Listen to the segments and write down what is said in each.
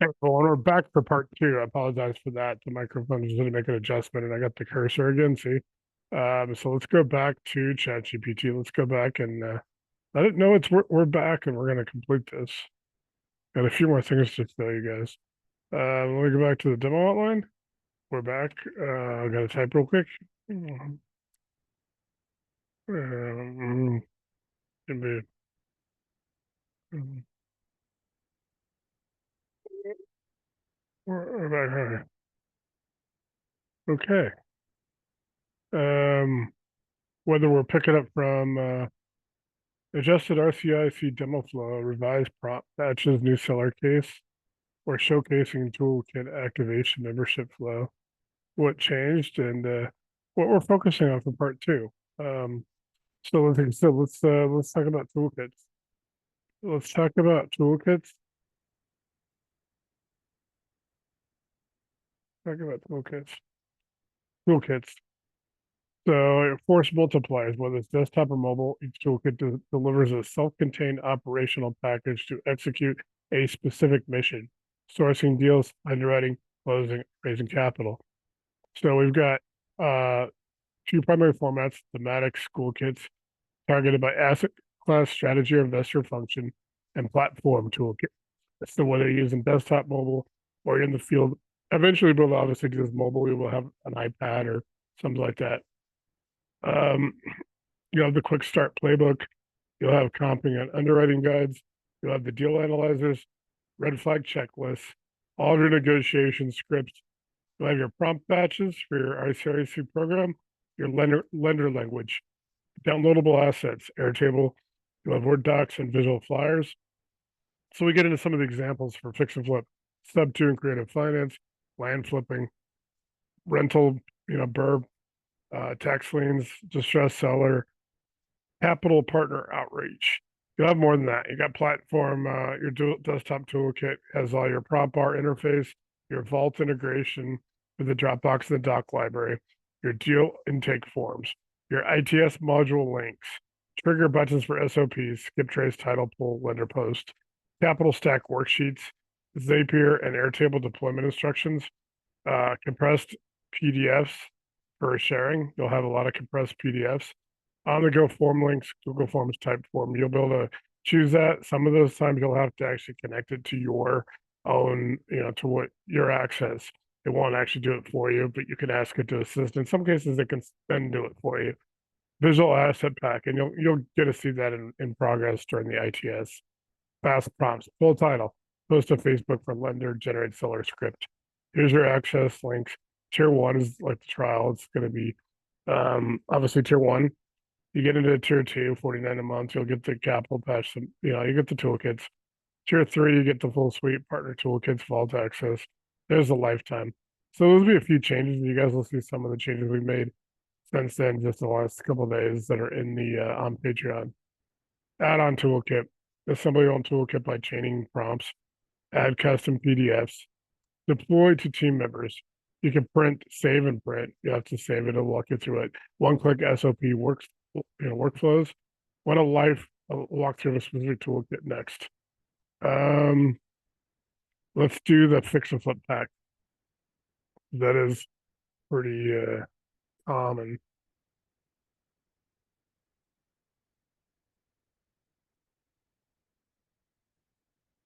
Hey, well, we're back for part two. I apologize for that. The microphone just didn't make an adjustment, and I got the cursor again. See, so let's go back to ChatGPT. Let's go back and let it know we're back, and we're going to complete this. Got a few more things to tell you guys. Let me go back to the demo outline. We're back. I got to type real quick. Um, maybe, we're back. Okay. Um, whether we're picking up from adjusted RCIC demo flow, revised prompt batches, new seller case, or showcasing toolkit activation membership flow, what changed, and what we're focusing on for part two. Let's talk about toolkits. Let's talk about toolkits. Talk about toolkits. Toolkits. So force multipliers, whether it's desktop or mobile, each toolkit delivers a self-contained operational package to execute a specific mission: sourcing deals, underwriting, closing, raising capital. So we've got two primary formats: thematic school kits targeted by asset class, strategy, or investor function, and platform toolkit. So whether you're using desktop, mobile, or you're in the field, eventually we'll obviously do this mobile. We will have an iPad or something like that. Um, you have the quick start playbook. You'll have comping and underwriting guides. You'll have the deal analyzers, red flag checklists, all of your negotiation scripts. You'll have your prompt batches for your RCIC program, your lender language, downloadable assets, Airtable. You'll have Word docs and visual flyers. So we get into some of the examples for fix and flip, Sub2 and creative finance, land flipping, rental, burb, tax liens, distressed seller, capital partner outreach. You'll have more than that. You got platform, your desktop toolkit has all your prompt bar interface, your vault integration with the Dropbox and the doc library, your deal intake forms, your ITS module links, trigger buttons for SOPs, skip trace, title pull, lender post, capital stack worksheets, Zapier and Airtable deployment instructions, compressed PDFs for sharing. You'll have a lot of compressed PDFs on the go form links, Google Forms type form. You'll be able to choose that. Some of those times you'll have to actually connect it to your own, to what your access. It won't actually do it for you, but you can ask it to assist. In some cases, it can then do it for you. Visual asset pack, and you'll get to see that in progress during the ITS. Fast prompts, full title, post to Facebook for lender, generate seller script. Here's your access links. Tier one is like the trial. It's going to be obviously tier one. You get into tier two, 49 a month, you'll get the capital patch, you get the toolkits. Tier three, you get the full suite, partner toolkits, vault access. There's a lifetime. So those will be a few changes. You guys will see some of the changes we made since then, just the last couple of days that are in the on Patreon. Add-on toolkit, assembly your own toolkit by chaining prompts, add custom PDFs, deploy to team members. You can print, save, and print. You have to save it. It'll walk you through it. One-click SOP workflows. Want a live walk through a specific toolkit next. Um, let's do the fix and flip pack. That is pretty common.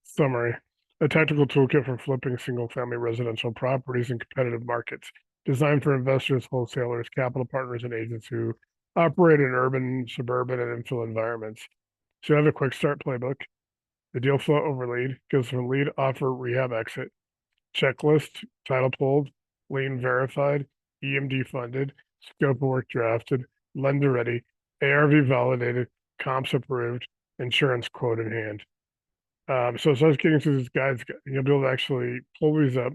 Summary: a tactical toolkit for flipping single-family residential properties in competitive markets, designed for investors, wholesalers, capital partners, and agents who operate in urban, suburban, and infill environments. So you have a quick start playbook. The deal flow overlead goes from lead, offer, rehab, exit. Checklist, title pulled, lien verified, EMD funded, scope of work drafted, lender ready, ARV validated, comps approved, insurance quote in hand. So as I was getting through these guides, you'll be able to actually pull these up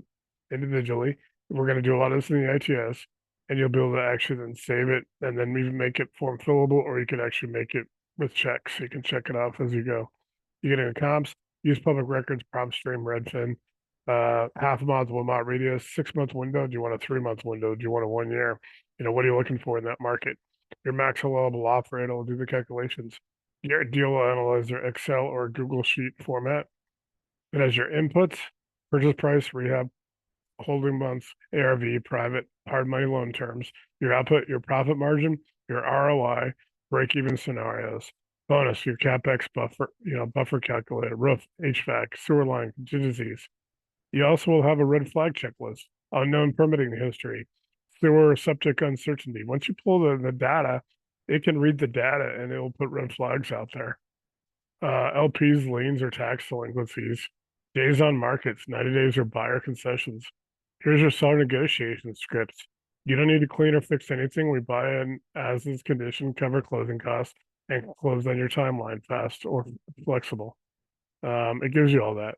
individually. We're going to do a lot of this in the ITS, and you'll be able to actually then save it and then even make it form fillable, or you can actually make it with checks. So you can check it off as you go. You get into comps, use public records, PropStream, Redfin, half a month, 1 month radius, 6 month window. Do you want a 3 month window? Do you want a 1 year? What are you looking for in that market? Your max allowable offer rate will do the calculations. Your deal analyzer, Excel or Google Sheet format. It has your inputs, purchase price, rehab, holding months, ARV, private, hard money loan terms, your output, your profit margin, your ROI, break-even scenarios. Bonus, your CapEx buffer, buffer calculator, roof, HVAC, sewer line, contingencies. You also will have a red flag checklist, unknown permitting history, sewer septic uncertainty. Once you pull the data, it can read the data and it will put red flags out there. LPs, liens, or tax delinquencies. Days on markets, 90 days or buyer concessions. Here's your seller negotiation scripts. You don't need to clean or fix anything. We buy in as is condition, cover closing costs, and close on your timeline, fast or flexible. It gives you all that.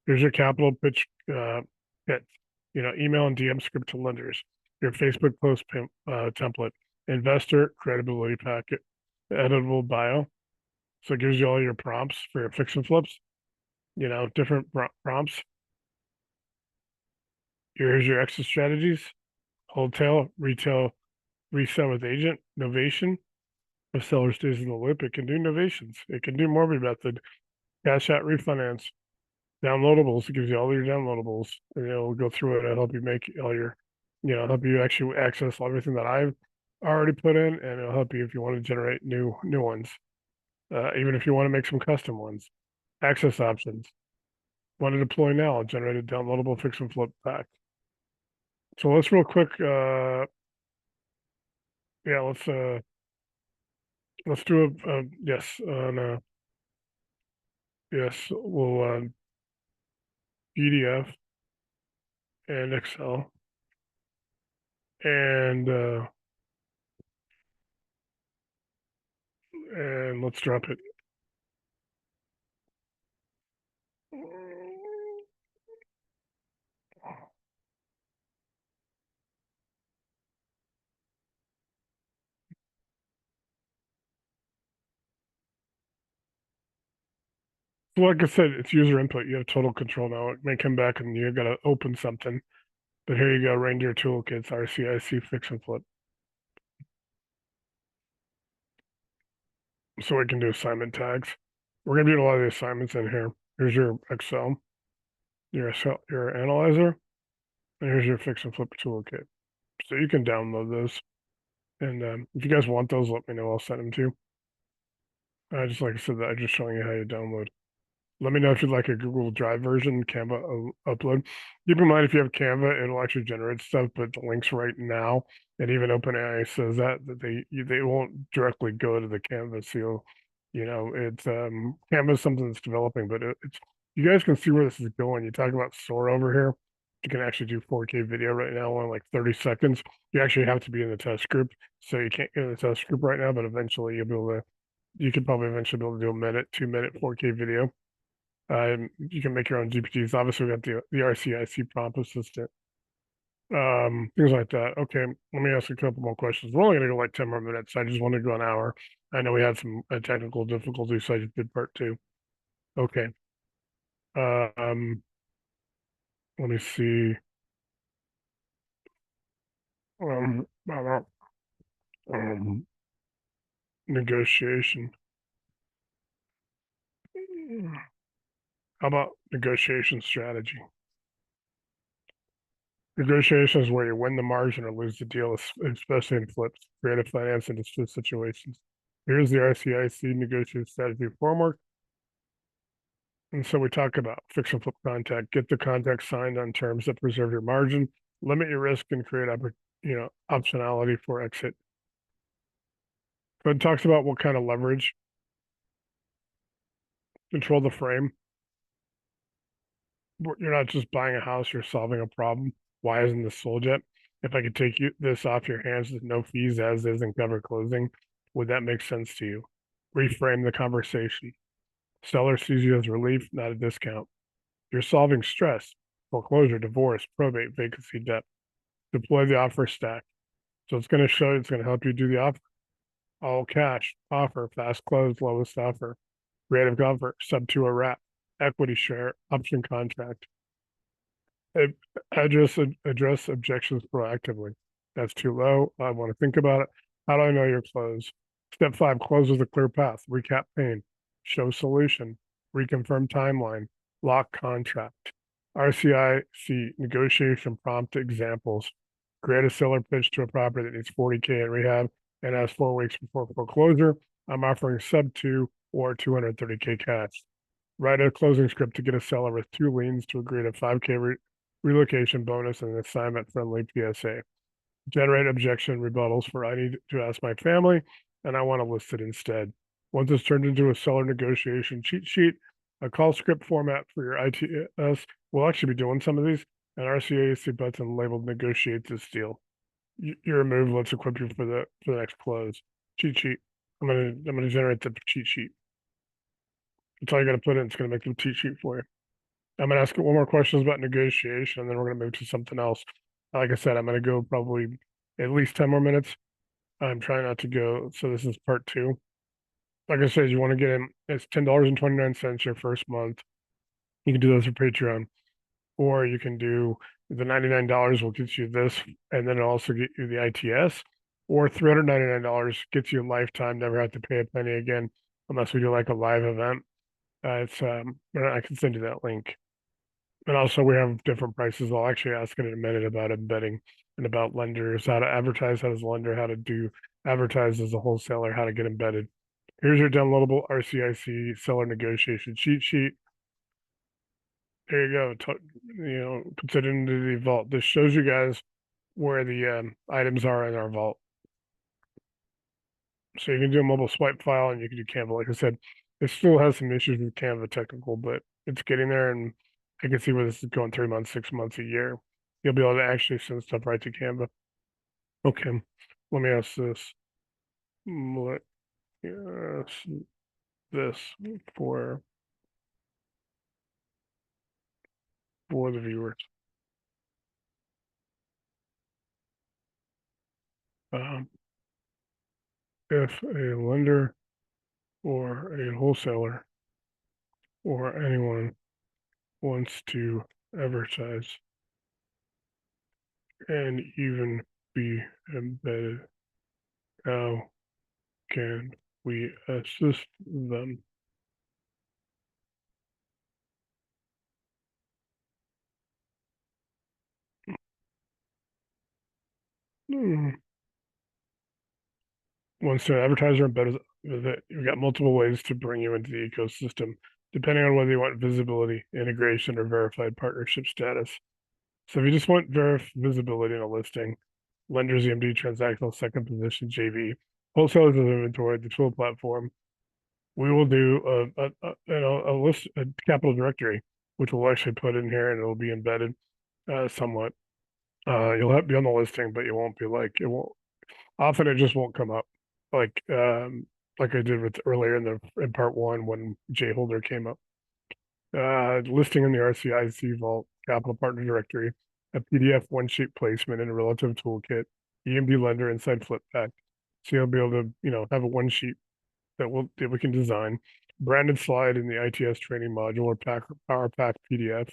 Here's your capital pitch kit. Email and DM script to lenders. Your Facebook post template, investor credibility packet, editable bio. So it gives you all your prompts for your fix and flips. Different prompts. Here's your exit strategies: wholesale, retail, resell with agent, novation. If seller stays in the loop, it can do novations. It can do mortgage method, cash out refinance, downloadables. It gives you all your downloadables, and it'll go through it and help you make all your, help you actually access everything that I've already put in, and it'll help you if you want to generate new ones, even if you want to make some custom ones. Access options. Want to deploy now? I'll generate a downloadable fix and flip pack. So let's real quick. Yeah, let's do a yes on yes. We'll PDF and Excel, and let's drop it. So like I said, it's user input. You have total control now. It may come back and you got to open something, but here you go. REINDEER Toolkits, RCIC fix and flip. So we can do assignment tags. We're gonna do a lot of the assignments in here. Here's your Excel, your analyzer, and here's your fix and flip toolkit. So you can download those. And if you guys want those, let me know. I'll send them to you. Just like I said, I'm just showing you how you download. Let me know if you'd like a Google Drive version, Canva upload. Keep in mind, if you have Canva, it'll actually generate stuff, but the links right now, and even OpenAI says that they won't directly go to the Canva. So, it's Canva is something that's developing, but it's you guys can see where this is going. You talk about SOAR over here. You can actually do 4K video right now in like 30 seconds. You actually have to be in the test group, so you can't get in the test group right now. But eventually, you could probably eventually be able to do a minute, 2-minute 4K video. You can make your own GPTs. Obviously, we got the RCIC prompt assistant, things like that. Okay, let me ask a couple more questions. We're only going to go like 10 more minutes. I just want to go an hour. I know we had some technical difficulties, so I just did part 2. Okay. Let me see. About, negotiation. How about negotiation strategy? Negotiation is where you win the margin or lose the deal, especially in flips, creative finance, and dispute situations. Here's the RCIC negotiation strategy framework. And so we talk about fix and flip contract, get the contract signed on terms that preserve your margin, limit your risk, and create optionality for exit. So it talks about what kind of leverage, control the frame. You're not just buying a house, you're solving a problem. Why isn't this sold yet? If I could take this off your hands with no fees as is and cover closing, would that make sense to you? Reframe the conversation. Seller sees you as relief, not a discount. You're solving stress, foreclosure, divorce, probate, vacancy, debt. Deploy the offer stack. So it's going to help you do the offer. All cash, offer, fast close, lowest offer. Creative offer, Sub2 or wrap. Equity share, option contract. Address objections proactively. That's too low. I want to think about it. How do I know you're closed? Step 5, close with a clear path. Recap pain. Show solution. Reconfirm timeline. Lock contract. RCIC negotiation prompt examples. Create a seller pitch to a property that needs 40K in rehab and has 4 weeks before foreclosure. I'm offering sub-2 or 230K cash. Write a closing script to get a seller with 2 liens to agree to 5K relocation bonus and an assignment-friendly PSA. Generate objection rebuttals for I need to ask my family and I want to list it instead. Once it's turned into a seller negotiation cheat sheet, a call script format for your ITS. We'll actually be doing some of these, and RCIC button labeled negotiate this deal. Your move, let's equip you for the next close. Cheat sheet. I'm gonna generate the cheat sheet. That's all you gotta put in. It's gonna make the cheat sheet for you. I'm gonna ask you one more questions about negotiation, and then we're gonna move to something else. Like I said, I'm gonna go probably at least 10 more minutes. I'm trying not to go. So this is part 2. Like I said, you want to get in. It's $10.29 your first month. You can do those for Patreon, or you can do the $99 will get you this, and then it'll also get you the ITS, or $399 gets you a lifetime, never have to pay a penny again, unless we do like a live event. I can send you that link. And also we have different prices. I'll actually ask in a minute about embedding and about lenders, how to advertise as a lender, how to do advertise as a wholesaler, how to get embedded. Here's your downloadable RCIC seller negotiation cheat sheet. There you go. Puts it into the vault. This shows you guys where the items are in our vault. So you can do a mobile swipe file and you can do Canva. Like I said, it still has some issues with Canva technical, but it's getting there, and I can see where this is going 3 months, 6 months, a year. You'll be able to actually send stuff right to Canva. Okay, let me ask this. Let me ask this for the viewers. If a lender or a wholesaler or anyone wants to advertise and even be embedded, how can we assist them? Once to advertise or embed with it, you've got multiple ways to bring you into the ecosystem, depending on whether you want visibility, integration, or verified partnership status. So if you just want visibility in a listing, lenders, EMD, transactional, second position, JV, wholesalers of inventory, the tool platform, we will do a list, a capital directory, which we'll actually put in here and it'll be embedded somewhat. You'll be on the listing, but you won't be it won't, often it just won't come up like I did with earlier in part 1 when J Holder came up. Listing in the RCIC Vault Capital Partner Directory, a PDF one-sheet placement in a relative toolkit, EMD lender inside Flippack. So you'll be able to have a one sheet that we can design, branded slide in the ITS training module or Power Pack PDF,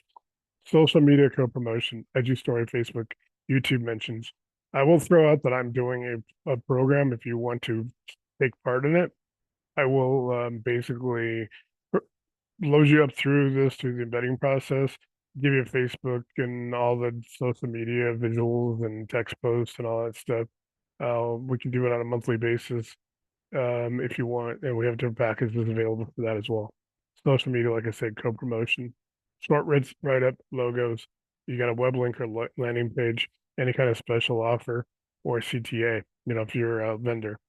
social media co-promotion, EduStory, Facebook, YouTube mentions. I will throw out that I'm doing a program if you want to take part in it. I will basically load you up through the embedding process, give you Facebook and all the social media visuals and text posts and all that stuff. We can do it on a monthly basis if you want, and we have different packages available for that as well. Social media, like I said, co-promotion, short write-up, logos. You got a web link or landing page, any kind of special offer or CTA, if you're a vendor.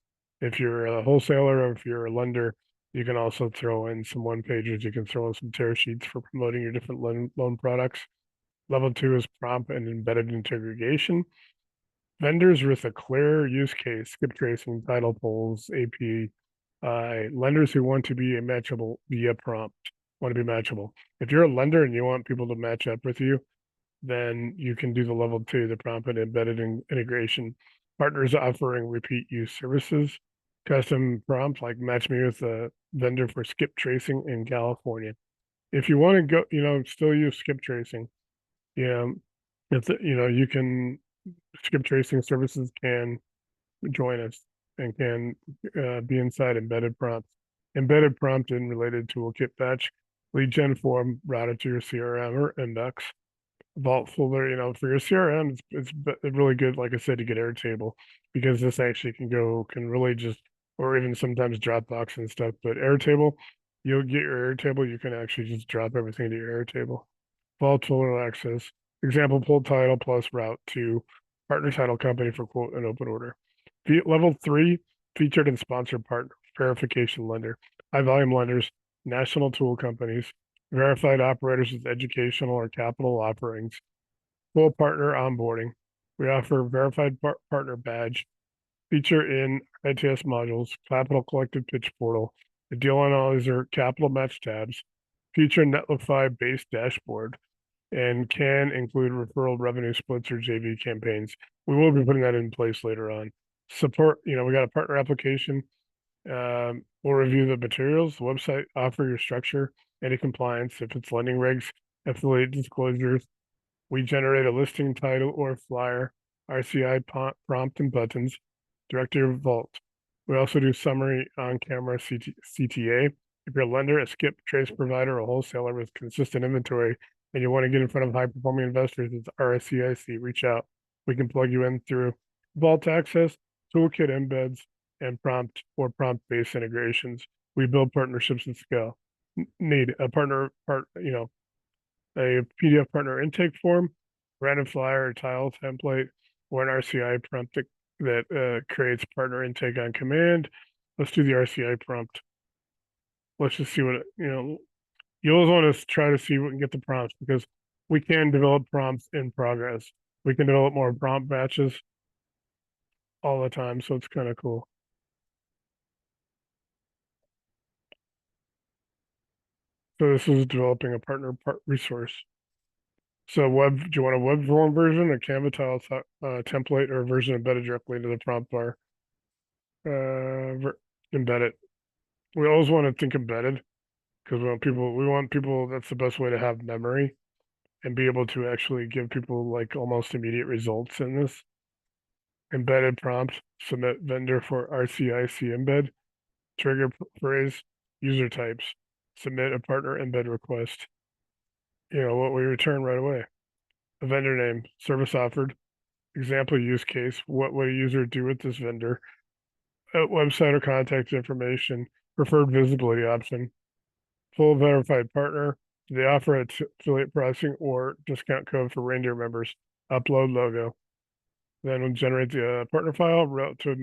If you're a wholesaler or if you're a lender, you can also throw in some one pages. You can throw in some tear sheets for promoting your different loan products. Level 2 is prompt and embedded integration. Vendors with a clear use case, skip tracing, title polls, AP. Lenders who want to be matchable via prompt, want to be matchable. If you're a lender and you want people to match up with you, then you can do the level 2, the prompt and embedded integration. Partners offering repeat use services, custom prompt, like match me with a vendor for skip tracing in California. If you want to go, still use skip tracing, you can, skip tracing services can join us and can be inside embedded prompts. Embedded prompt and related toolkit batch, lead gen form routed to your CRM or inbox. Vault folder, for your CRM, really good, like I said, to get Airtable, because this actually can really just, or even sometimes Dropbox and stuff, but Airtable, you'll get your Airtable, you can actually just drop everything to your Airtable. Vault folder access, example, pull title plus route to partner title company for quote and open order. Level 3, featured and sponsored partner, verification lender, high volume lenders, national tool companies, verified operators with educational or capital offerings, full partner onboarding. We offer verified partner badge, feature in ITS modules, capital collective pitch portal, the deal analyzer, capital match tabs, feature Netlify based dashboard, and can include referral revenue splits or JV campaigns. We will be putting that in place later on. Support, we got a partner application. We'll review the materials, the website, offer your structure, any compliance, if it's lending regs, affiliate disclosures. We generate a listing title or flyer, RCI prompt and buttons, direct to your vault. We also do summary on-camera CTA. If you're a lender, a skip, trace provider, or wholesaler with consistent inventory, and you want to get in front of high-performing investors, it's RCIC. Reach out. We can plug you in through vault access, toolkit embeds, and prompt-based integrations. We build partnerships and scale. Need a a PDF partner intake form, random flyer or tile template, or an RCI prompt that creates partner intake on command. Let's do the RCI prompt. Let's just see what you always want to try to see what we can get the prompts, because we can develop prompts in progress. We can develop more prompt batches all the time, so it's kind of cool. So this is developing a partner resource. So do you want a web form version, a Canva tile template, or a version embedded directly into the prompt bar? Embedded. We always want to think embedded, because we want people, that's the best way to have memory and be able to actually give people like almost immediate results in this. Embedded prompt, submit vendor for RCIC embed, trigger phrase, user types, submit a partner embed request. What we return right away. A vendor name, service offered, example use case, what would a user do with this vendor, website or contact information, preferred visibility option, full verified partner, they offer affiliate pricing or discount code for REINDEER members, upload logo. Then we'll generate the partner file, route to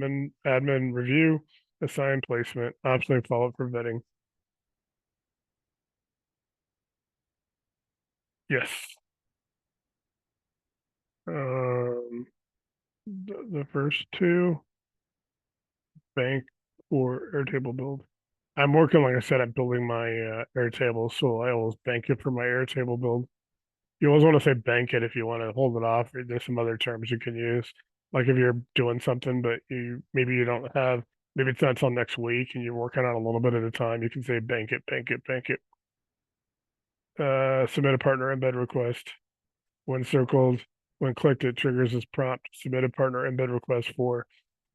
admin review, assign placement, optionally follow up for vetting. Yes. The first two, bank or Airtable build. I'm working, like I said, I'm building my Airtable, so I always bank it for my Airtable build. You always want to say bank it if you want to hold it off. There's some other terms you can use, like if you're doing something, but maybe you don't have, maybe it's not until next week and you're working on a little bit at a time. You can say bank it, bank it, bank it. Submit a partner embed request. When circled, when clicked, it triggers this prompt. Submit a partner embed request for.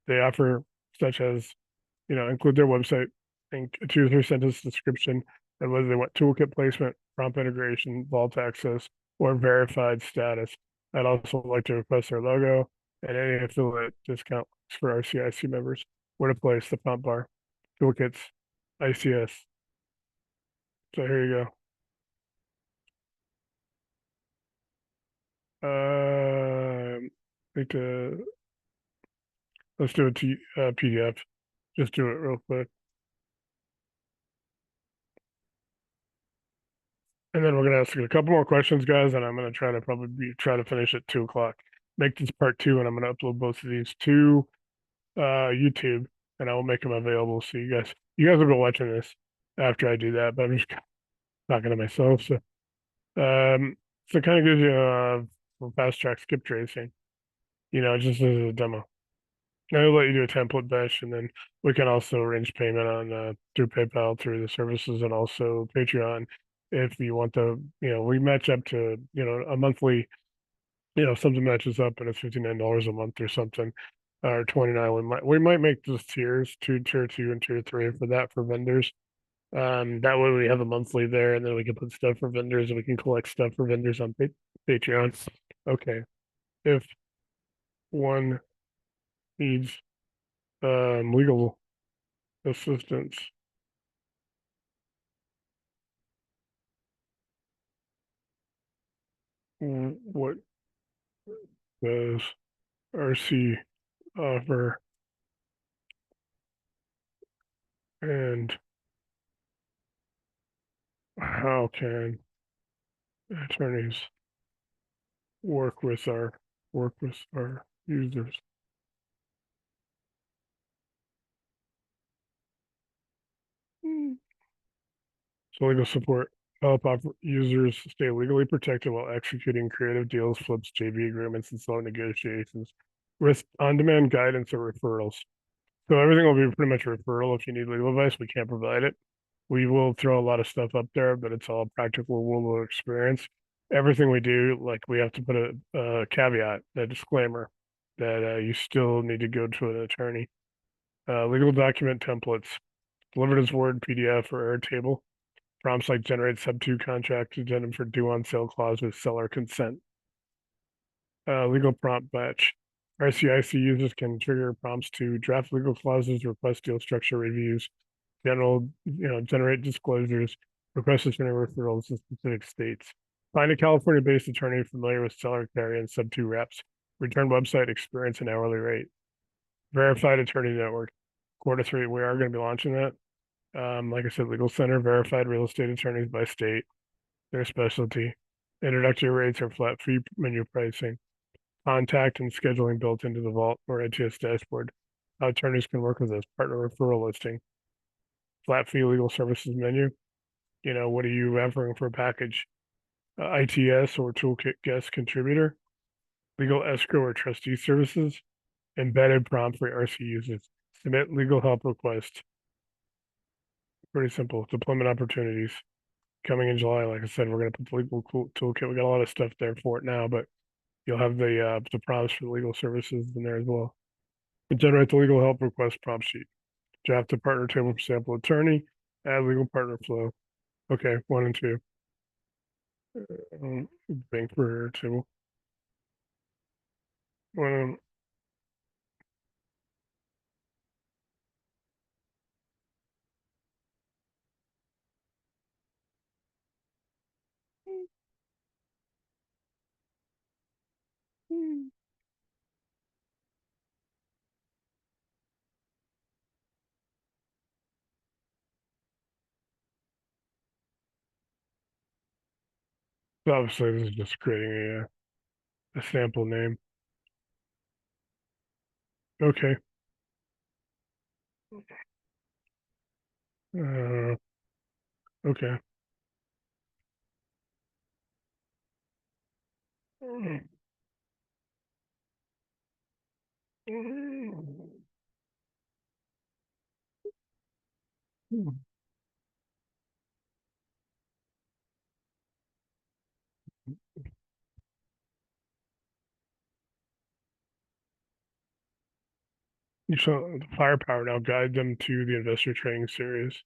They offer such as, include their website and a 2 or 3 sentence description, and whether they want toolkit placement, prompt integration, vault access, or verified status. I'd also like to request their logo and any affiliate discount for RCIC members. Where to place the prompt bar, toolkits, ICS. So here you go. Let's do a PDF. Just do it real quick. And then we're gonna ask a couple more questions, guys, and I'm gonna try to finish at 2 o'clock. Make this part 2, and I'm gonna upload both of these to YouTube, and I will make them available so you guys will be watching this after I do that. But I'm just talking to myself, so it kind of gives you a fast track skip tracing, just as a demo. I'll let you do a template batch, and then we can also arrange payment on through PayPal through the services, and also Patreon if you want we match up to a monthly, if something matches up and it's $59 a month or something, or 29, we might make those tiers, tier 2 and tier 3 for vendors. That way we have a monthly there, and then we can put stuff for vendors, and we can collect stuff for vendors on Patreon. Okay. If one needs legal assistance, what does RC offer, and how can attorneys work with our users? So legal support help users stay legally protected while executing creative deals, flips, JV agreements, and slow negotiations with on-demand guidance or referrals. So everything will be pretty much a referral. If you need legal advice, we can't provide it. We will throw a lot of stuff up there, but it's all practical real experience. Everything we do, like we have to put a caveat, a disclaimer that you still need to go to an attorney. Legal document templates delivered as Word, PDF, or Airtable. Prompts like generate Sub2 contract addendum for due on sale clause with seller consent. Legal prompt batch. RCIC users can trigger prompts to draft legal clauses, request deal structure reviews, generate disclosures, request attorney referrals in specific states. Find a California-based attorney familiar with seller carry and Sub2 reps. Return website experience and hourly rate. Verified attorney network. Q3, we are going to be launching that. Like I said, legal center, verified real estate attorneys by state, their specialty. Introductory rates are flat fee menu pricing. Contact and scheduling built into the Vault or ATS dashboard. How attorneys can work with us. Partner referral listing. Flat fee legal services menu. What are you offering for a package? ITS or Toolkit guest contributor. Legal escrow or trustee services. Embedded prompt for RC users. Submit legal help request. Pretty simple. Deployment opportunities coming in July. Like I said, we're going to put the legal toolkit. We got a lot of stuff there for it now, but you'll have the prompts for the legal services in there as well. And generate the legal help request prompt sheet. Draft a partner table for sample attorney. Add legal partner flow. Okay, 1 and 2. Bank for table. One. So obviously, this is just creating a sample name. Okay. Okay. You saw the firepower now guide them to the investor training series.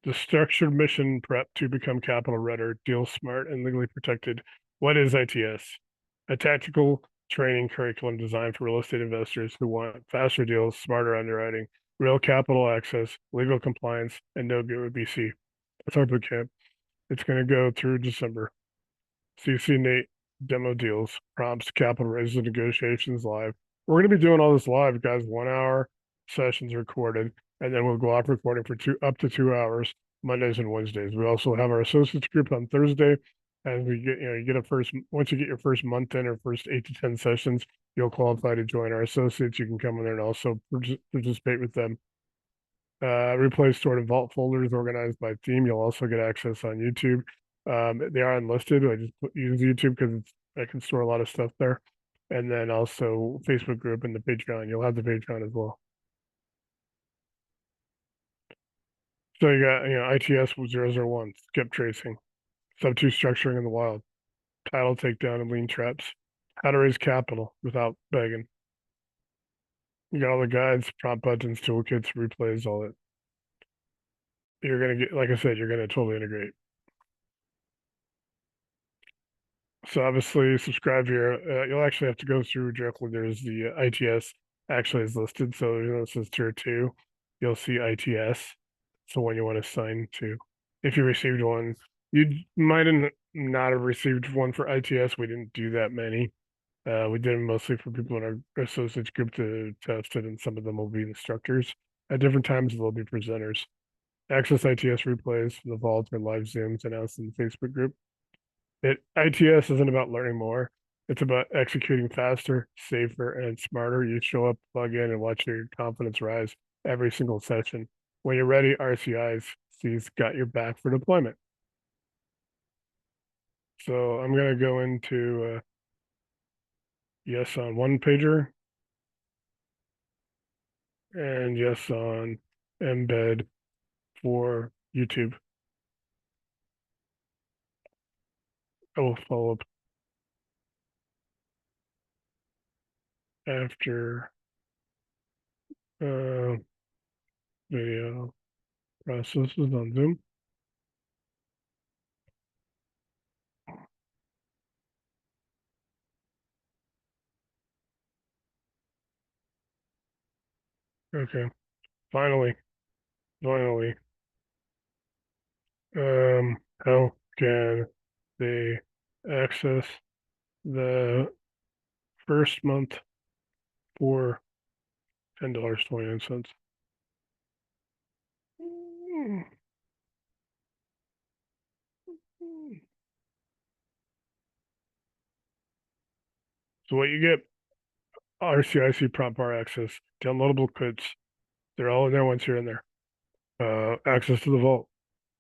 The structured mission prep to become capital redder, deal smart, and legally protected. What is ITS? A tactical training curriculum designed for real estate investors who want faster deals, smarter underwriting, real capital access, legal compliance, and no go with BC. That's our boot camp. It's going to go through December. CC Nate demo deals, prompts, capital raises, negotiations live. We're going to be doing all this live, guys. 1 hour sessions recorded, and then we'll go off recording for up to 2 hours, Mondays and Wednesdays. We also have our associates group on Thursday, and we get you get once you get your first month in or first 8 to 10 sessions, you'll qualify to join our associates. You can come in there and also participate with them. Replay stored in Vault folders organized by theme. You'll also get access on YouTube. They are unlisted. I just use YouTube because I can store a lot of stuff there. And then also Facebook group and the Patreon. You'll have the Patreon as well. So you got ITS 001, skip tracing, Sub2 structuring in the wild, title takedown and lien traps, how to raise capital without begging. You got all the guides, prompt buttons, toolkits, replays, all that. You're gonna get, like I said, you're gonna totally integrate. So obviously subscribe here. You'll actually have to go through directly. There's the ITS actually is listed. So it says tier 2, you'll see ITS. So when you want to sign to, if you received one, you might not have received one for ITS. We didn't do that many. We did them mostly for people in our associates group to test it, and some of them will be instructors. At different times, they'll be presenters. Access ITS replays from the vault or live Zooms announced in the Facebook group. ITS isn't about learning more. It's about executing faster, safer, and smarter. You show up, plug in, and watch your confidence rise every single session. When you're ready, RCIC's got your back for deployment. So I'm going to go into yes on one pager and yes on embed for YouTube. I will follow up after video processes on Zoom. Okay, finally, finally. How can they access the first month for $10.29? So what you get, RCIC prompt bar access, downloadable codes. They're all in there once you're in there. Access to the vault.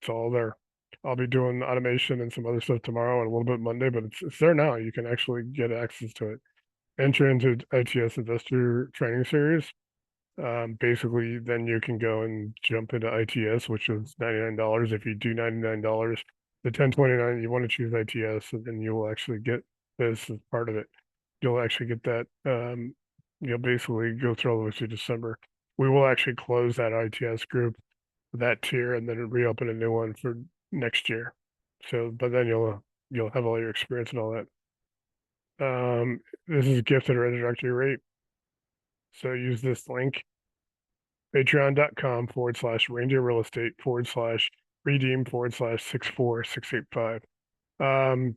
It's all there. I'll be doing automation and some other stuff tomorrow and a little bit Monday, but it's there now. You can actually get access to it. Enter into ITS Investor Training Series. Basically, then you can go and jump into ITS, which is $99. If you do $99, the 1029, you want to choose ITS, and then you will actually get this as part of it. You'll actually get that. You'll basically go through all the way through December. We will actually close that ITS group, that tier, and then reopen a new one for next year. So, but then you'll have all your experience and all that. This is gifted at introductory rate. So use this link, patreon.com/reindeer real estate /redeem/64685.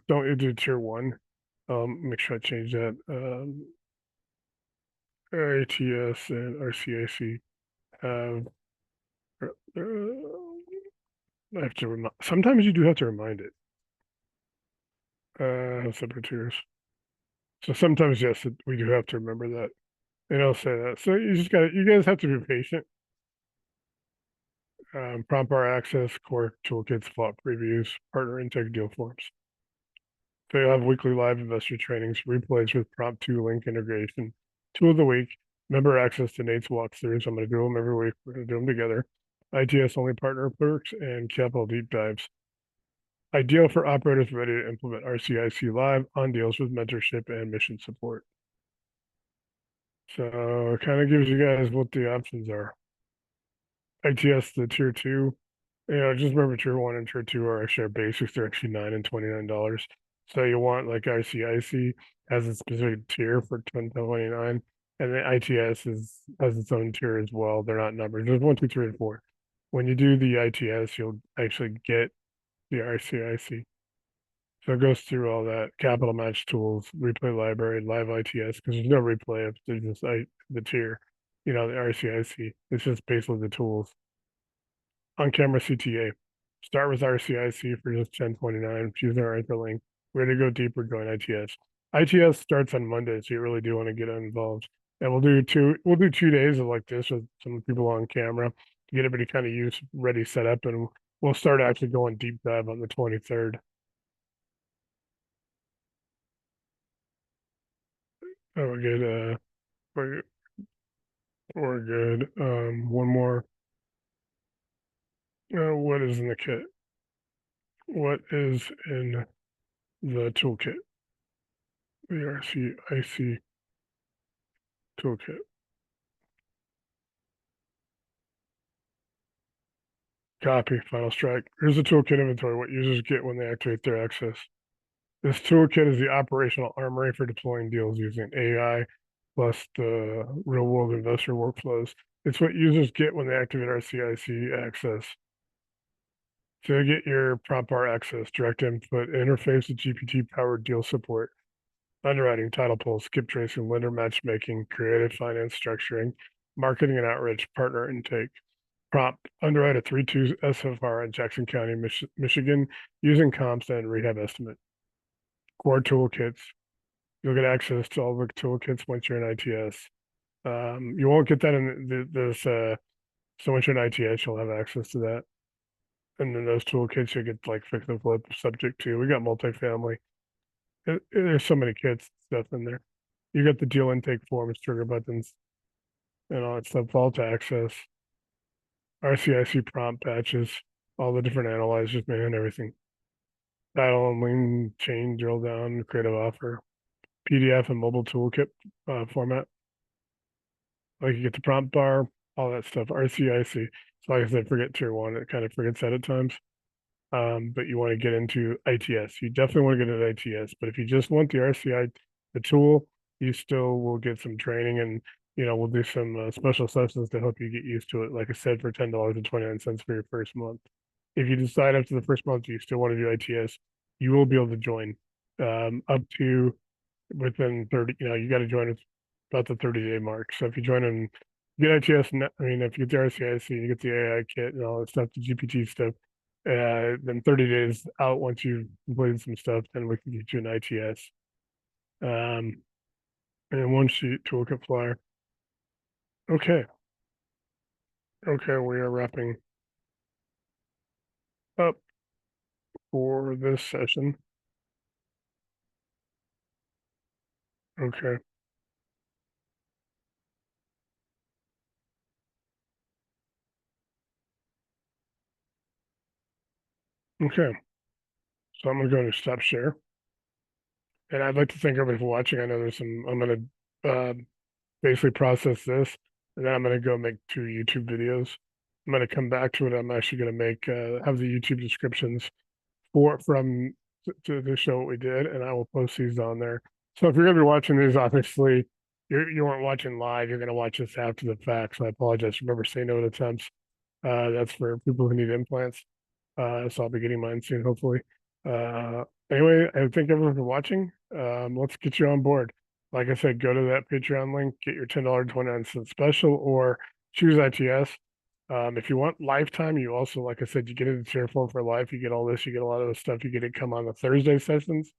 Don't you do tier 1. Make sure I change that. ATS and RCIC have, I have to remind, sometimes you do have to remind it. Separate tiers. So sometimes, yes, we do have to remember that. And I'll say that. So you guys have to be patient. Prompt bar access, core toolkits, flop previews, partner intake deal forms. So you'll have weekly live investor trainings, replays with prompt 2 link integration, 2 of the week, member access to Nate's walkthroughs. I'm going to do them every week. We're going to do them together. ITS only partner perks and capital deep dives. Ideal for operators ready to implement RCIC live on deals with mentorship and mission support. So it kind of gives you guys what the options are. ITS, the tier 2, just remember tier 1 and tier 2 are actually our basics. They're actually $9 and $29. So you want, like, RCIC has a specific tier for $10.29, and then ITS has its own tier as well. They're not numbered. There's 1, 2, 3, and 4. When you do the ITS, you'll actually get the RCIC. So it goes through all that: capital match tools, replay library, live ITS, because there's no replay if there's just the tier, the RCIC. It's just basically the tools. On-camera CTA. Start with RCIC for just $10.29. Choose our anchor link. Ready to go deeper, join ITS. ITS starts on Monday, so you really do want to get involved. And we'll do 2 days of like this with some people on camera to get everybody kind of ready, set up, and we'll start actually going deep dive on the 23rd. Oh, we're good. We're good. One more. What is in the kit? What is in the toolkit? The RCIC Toolkit. Copy, final strike. Here's the toolkit inventory, what users get when they activate their access. This toolkit is the operational armory for deploying deals using AI plus the real world investor workflows. It's what users get when they activate RCIC access. So you get your prompt bar access, direct input, interface with GPT powered deal support, underwriting, title pulls, skip tracing, lender matchmaking, creative finance structuring, marketing and outreach, partner intake. Prompt, underwrite a 3.2 SFR in Jackson County, Michigan, using comps and rehab estimate. Core toolkits, you'll get access to all the toolkits once you're in ITS. You won't get that in this, so once you're in ITS, you'll have access to that. And then those toolkits, you get like fix and flip, subject to. We got multifamily. There's so many kits stuff in there. You got the deal intake forms, trigger buttons, and all that stuff, vault access, RCIC prompt patches, all the different analyzers, man, everything. Title and lien chain drill down, creative offer, PDF and mobile toolkit format. Like you get the prompt bar, all that stuff, RCIC. So like I said, forget tier one. It kind of forgets that at times. But you want to get into ITS. You definitely want to get into ITS. But if you just want the RCI, the tool, you still will get some training and, we'll do some special sessions to help you get used to it. Like I said, for $10.29 for your first month. If you decide after the first month you still want to do ITS, you will be able to join up to within 30, you got to join at about the 30-day mark. So if you join and get ITS, if you get the RCIC, you get the AI kit and all that stuff, the GPT stuff, then 30 days out once you've completed some stuff, then we can get you an ITS. And one sheet toolkit flyer. Okay. Okay, we are wrapping up for this session. Okay. Okay. So I'm gonna go to stop share. And I'd like to thank everybody for watching. I know I'm gonna basically process this, and then I'm gonna go make 2 YouTube videos. I'm gonna come back to it. I'm actually gonna make have the YouTube descriptions from to show what we did, and I will post these on there. So if you're gonna be watching these, obviously you weren't watching live. You're gonna watch this after the fact. So I apologize. Remember, say no to attempts. That's for people who need implants. So I'll be getting mine soon, hopefully. Uh, anyway, I thank everyone for watching. Let's get you on board. Like I said, go to that Patreon link, get your $10.29 special, or choose ITS. If you want lifetime, you also, like I said, you get it in tier 4 for life. You get all this, you get a lot of the stuff. You get it come on the Thursday sessions.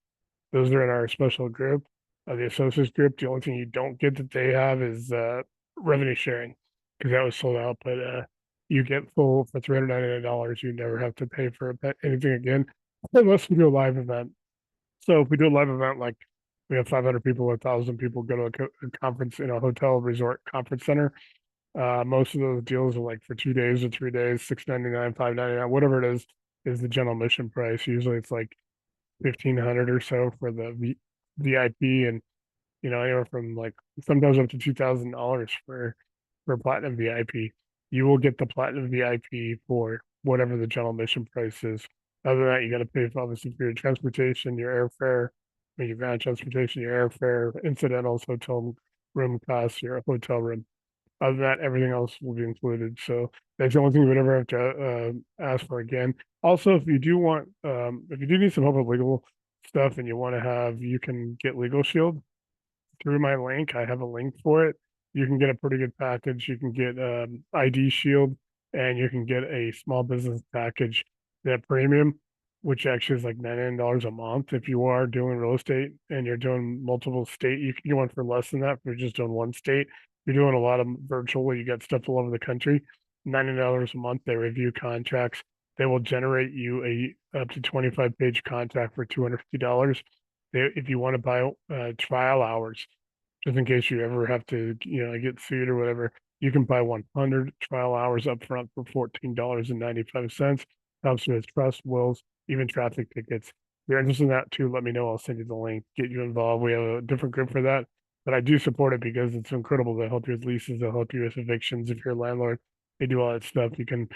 Those are in our special group, the associates group. The only thing you don't get that they have is revenue sharing, because that was sold out. But you get full for $399. You never have to pay for anything again, unless we do a live event. So if we do a live event, like we have 500 people, 1,000 people go to a conference in a hotel resort conference center. Most of those deals are like for 2 days or 3 days, $699, $599, whatever it is the general admission price. Usually it's like 1,500 or so for the VIP, and anywhere from like sometimes up to $2,000 for platinum VIP. You will get the platinum VIP for whatever the general admission price is. Other than that, you got to pay for, obviously, for your transportation, your airfare, your van transportation, your airfare, incidentals, hotel room costs, your hotel room. Other than that, everything else will be included. So that's the only thing you would ever have to ask for again. Also, if you do need some help with legal stuff and you can get Legal Shield through my link. I have a link for it. You can get a pretty good package. You can get ID Shield, and you can get a small business package, that premium, which actually is like $99 a month. If you are doing real estate and you're doing multiple state, you can get one for less than that if you're just doing one state. You're doing a lot of virtual, you got stuff all over the country. $99 a month. They review contracts. They will generate you a up to 25-page contract for $250. If you want to buy trial hours, just in case you ever have to, get sued or whatever, you can buy 100 trial hours up front for $14.95. Helps with trust, wills, even traffic tickets. If you're interested in that too, let me know. I'll send you the link, get you involved. We have a different group for that, but I do support it because it's incredible. They help you with leases, they'll help you with evictions. If you're a landlord, they do all that stuff. You can,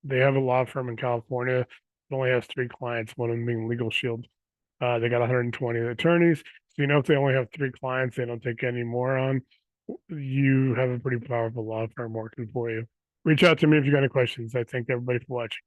they have a law firm in California It only has 3 clients, one of them being Legal Shield. They got 120 attorneys. So, if they only have 3 clients, they don't take any more on. You have a pretty powerful law firm working for you. Reach out to me if you got any questions. I thank everybody for watching.